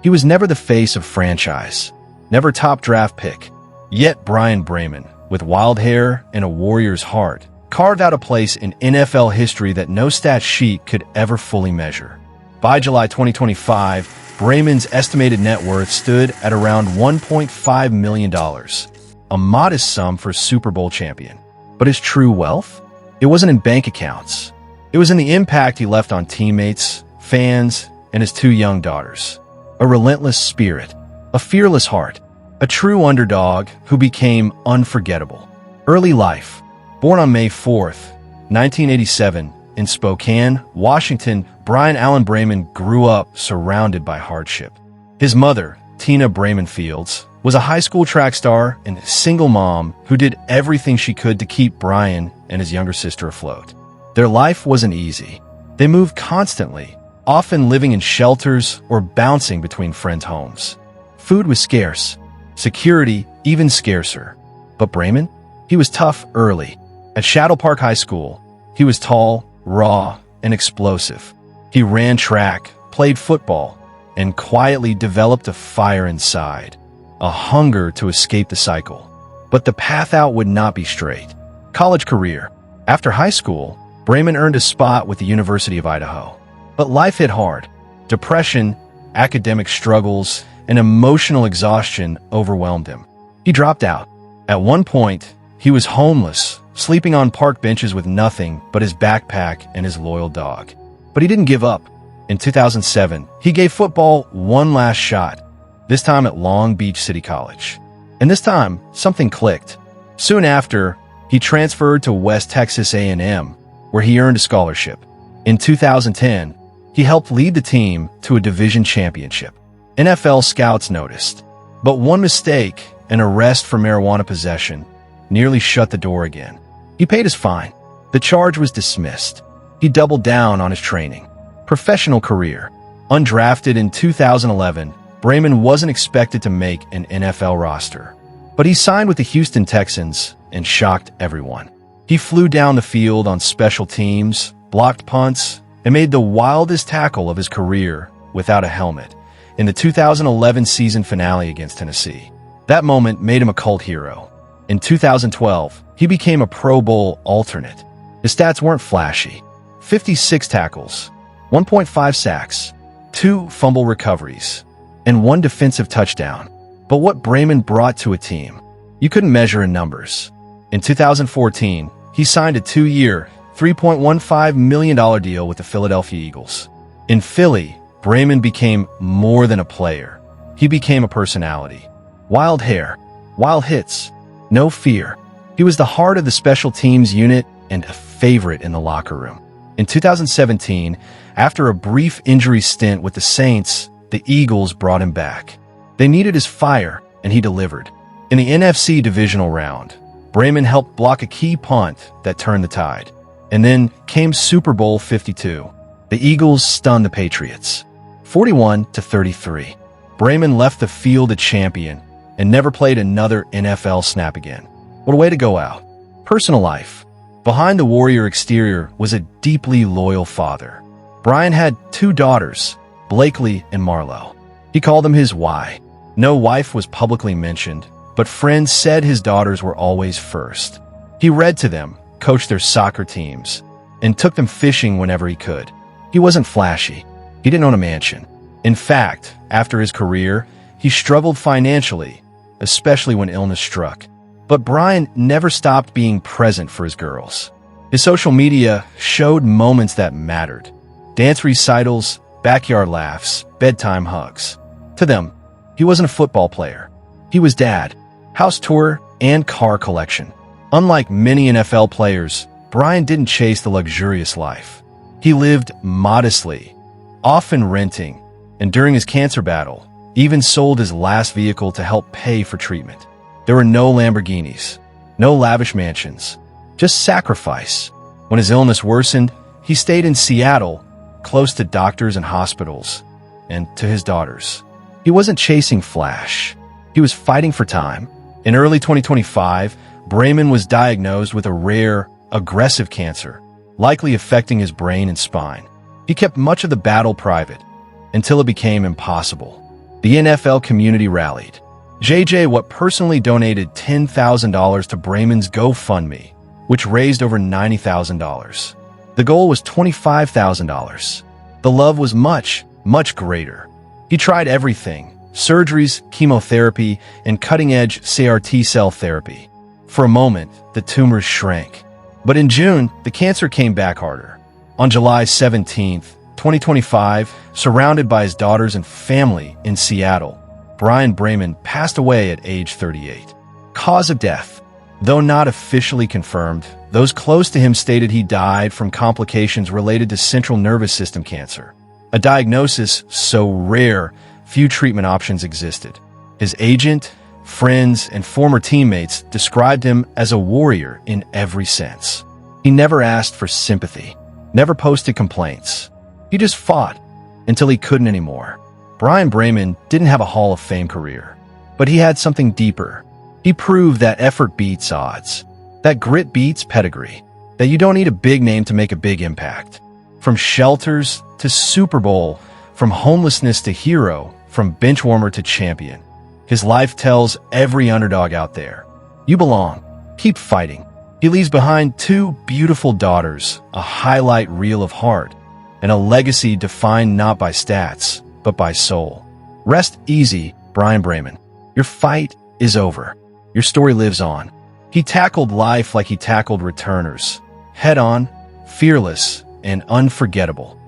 He was never the face of franchise, never top draft pick. Yet Bryan Braman, with wild hair and a warrior's heart, carved out a place in NFL history that no stat sheet could ever fully measure. By July 2025, Braman's estimated net worth stood at around $1.5 million, a modest sum for a Super Bowl champion. But his true wealth? It wasn't in bank accounts. It was in the impact he left on teammates, fans, and his 2 young daughters. A relentless spirit, a fearless heart, a true underdog who became unforgettable. Early life. Born on May 4th, 1987, in Spokane, Washington, Bryan Allen Braman grew up surrounded by hardship. His mother, Tina Braman Fields, was a high school track star and a single mom who did everything she could to keep Bryan and his younger sister afloat. Their life wasn't easy. They moved constantly, often living in shelters or bouncing between friends' homes. Food was scarce, security even scarcer. But Braman? He was tough early. At Shadow Park High School, he was tall, raw, and explosive. He ran track, played football, and quietly developed a fire inside, a hunger to escape the cycle. But the path out would not be straight. College career. After high school, Braman earned a spot with the University of Idaho. But life hit hard. Depression, academic struggles, and emotional exhaustion overwhelmed him. He dropped out. At one point, he was homeless, sleeping on park benches with nothing but his backpack and his loyal dog. But he didn't give up. In 2007, he gave football one last shot, this time at Long Beach City College. And this time, something clicked. Soon after, he transferred to West Texas A&M, where he earned a scholarship. In 2010, he helped lead the team to a division championship. NFL scouts noticed. But one mistake, an arrest for marijuana possession, nearly shut the door again. He paid his fine. The charge was dismissed. He doubled down on his training. Professional career. Undrafted in 2011, Braman wasn't expected to make an NFL roster. But he signed with the Houston Texans and shocked everyone. He flew down the field on special teams, blocked punts, and made the wildest tackle of his career without a helmet in the 2011 season finale against Tennessee. That moment made him a cult hero. In 2012, he became a Pro Bowl alternate. His stats weren't flashy. 56 tackles, 1.5 sacks, 2 fumble recoveries, and 1 defensive touchdown. But what Braman brought to a team, you couldn't measure in numbers. In 2014, he signed a 2-year, $3.15 million deal with the Philadelphia Eagles. In Philly, Braman became more than a player. He became a personality. Wild hair, wild hits, no fear. He was the heart of the special teams unit and a favorite in the locker room. In 2017, after a brief injury stint with the Saints, the Eagles brought him back. They needed his fire, and he delivered. In the NFC divisional round, Braman helped block a key punt that turned the tide. And then came Super Bowl 52. The Eagles stunned the Patriots, 41-33. Braman left the field a champion and never played another NFL snap again. What a way to go out. Personal life. Behind the warrior exterior was a deeply loyal father. Bryan had 2 daughters, Blakely and Marlo. He called them his why. No wife was publicly mentioned, but friends said his daughters were always first. He read to them, coached their soccer teams, and took them fishing whenever he could. He wasn't flashy. He didn't own a mansion. In fact, after his career, he struggled financially, especially when illness struck. But Bryan never stopped being present for his girls. His social media showed moments that mattered. Dance recitals, backyard laughs, bedtime hugs. To them, he wasn't a football player. He was dad, house tour, and car collection. Unlike many NFL players, Bryan didn't chase the luxurious life. He lived modestly, often renting, and during his cancer battle, even sold his last vehicle to help pay for treatment. There were no Lamborghinis, no lavish mansions, just sacrifice. When his illness worsened, he stayed in Seattle, close to doctors and hospitals, and to his daughters. He wasn't chasing flash. He was fighting for time. In early 2025, Braman was diagnosed with a rare, aggressive cancer, likely affecting his brain and spine. He kept much of the battle private until it became impossible. The NFL community rallied. JJ Watt personally donated $10,000 to Braman's GoFundMe, which raised over $90,000. The goal was $25,000. The love was much, much greater. He tried everything: surgeries, chemotherapy, and cutting-edge CRT cell therapy. For a moment, the tumors shrank. But in June, the cancer came back harder. On July 17, 2025, surrounded by his daughters and family in Seattle, Bryan Braman passed away at age 38. Cause of death. Though not officially confirmed, those close to him stated he died from complications related to central nervous system cancer, a diagnosis so rare few treatment options existed. His agent, friends, and former teammates described him as a warrior in every sense. He never asked for sympathy, never posted complaints. He just fought until he couldn't anymore. Bryan Braman didn't have a Hall of Fame career, but he had something deeper. He proved that effort beats odds, that grit beats pedigree, that you don't need a big name to make a big impact. From shelters to Super Bowl, from homelessness to hero, from benchwarmer to champion. His life tells every underdog out there, you belong. Keep fighting. He leaves behind 2 beautiful daughters, a highlight reel of heart, and a legacy defined not by stats, but by soul. Rest easy, Bryan Braman. Your fight is over. Your story lives on. He tackled life like he tackled returners, head on, fearless, and unforgettable.